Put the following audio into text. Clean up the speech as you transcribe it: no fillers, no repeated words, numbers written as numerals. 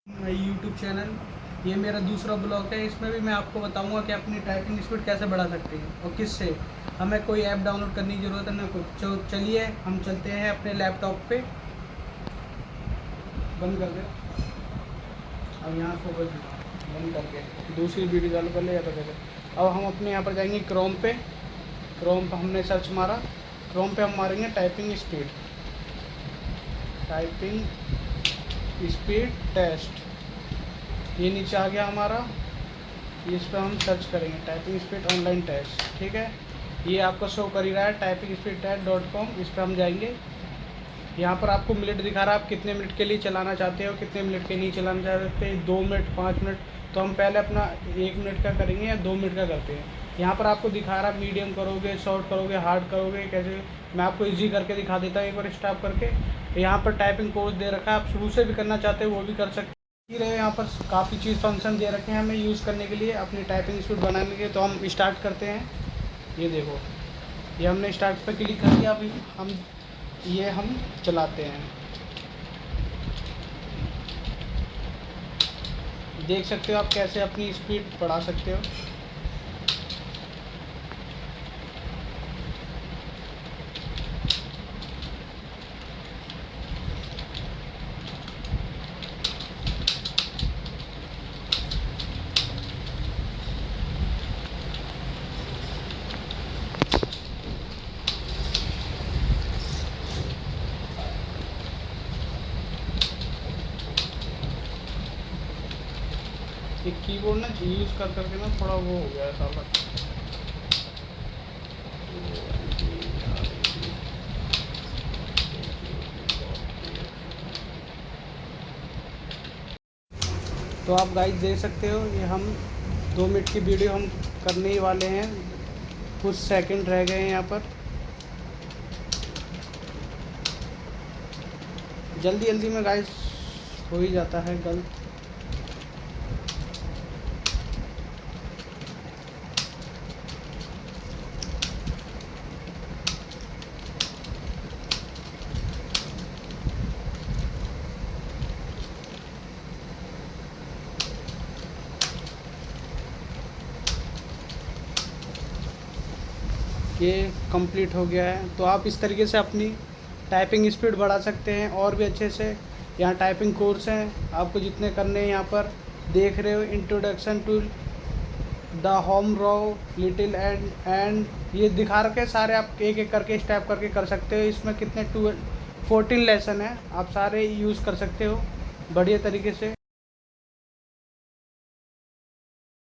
YouTube channel. ये मेरा दूसरा ब्लॉग है। इसमें भी मैं आपको बताऊंगा कि अपनी टाइपिंग स्पीड कैसे बढ़ा सकते हैं और किससे। हमें कोई ऐप डाउनलोड करने की ज़रूरत है ना कुछ। तो चलिए हम चलते हैं अपने लैपटॉप पे। बंद कर दे। अब यहाँ फोकस बंद करके दूसरी वीडियो चालू कर ले या तो कैसे। अब हम अपने यहाँ पर जाएंगे क्रोम पे। क्रोम पर हमने सर्च मारा। क्रोम पे हम मारेंगे typing speed. Typing speed test. ये नीचे आ गया हमारा। इस पर हम सर्च करेंगे टाइपिंग स्पीड ऑनलाइन टेस्ट। ठीक है, ये आपको शो कर ही रहा है टाइपिंग स्पीड टेस्ट.com। इस पर हम जाएंगे। यहाँ पर आपको मिनट दिखा रहा है, आप कितने मिनट के लिए चलाना चाहते हो, कितने मिनट के लिए चलाना चाहते हैं, 2 मिनट 5 मिनट। तो हम पहले अपना 1 मिनट का करेंगे या 2 मिनट का करते हैं। यहाँ पर आपको दिखा रहा है मीडियम करोगे, शॉर्ट करोगे, हार्ड करोगे, कैसे। मैं आपको ईजी करके दिखा देता हूँ एक बार स्टॉप करके। यहाँ पर टाइपिंग कोर्स दे रखा है, आप शुरू से भी करना चाहते हो वो भी कर सकते ही रहे। यहाँ पर काफ़ी चीज़ फंक्शन दे रखे हैं हमें यूज़ करने के लिए, अपनी टाइपिंग स्पीड बनाने के लिए। तो हम स्टार्ट करते हैं। ये देखो, ये हमने स्टार्ट पर क्लिक कर दिया। अभी हम चलाते हैं। देख सकते हो आप कैसे अपनी स्पीड बढ़ा सकते हो। ये कीबोर्ड ना यूज़ कर करके ना थोड़ा वो हो गया है साला। तो आप गाइस देख सकते हो, ये हम 2 मिनट की वीडियो हम करने ही वाले हैं। कुछ सेकंड रह गए हैं यहाँ पर। जल्दी जल्दी में गाइस हो ही जाता है गलत। ये कंप्लीट हो गया है। तो आप इस तरीके से अपनी टाइपिंग स्पीड बढ़ा सकते हैं और भी अच्छे से। यहाँ टाइपिंग कोर्स हैं, आपको जितने करने हैं यहाँ पर देख रहे हो। Introduction to the home row little and ये दिखा रखे हैं सारे। आप एक एक करके स्टेप करके कर सकते हो। इसमें कितने 14 लेसन है, आप सारे यूज़ कर सकते हो बढ़िया तरीके से।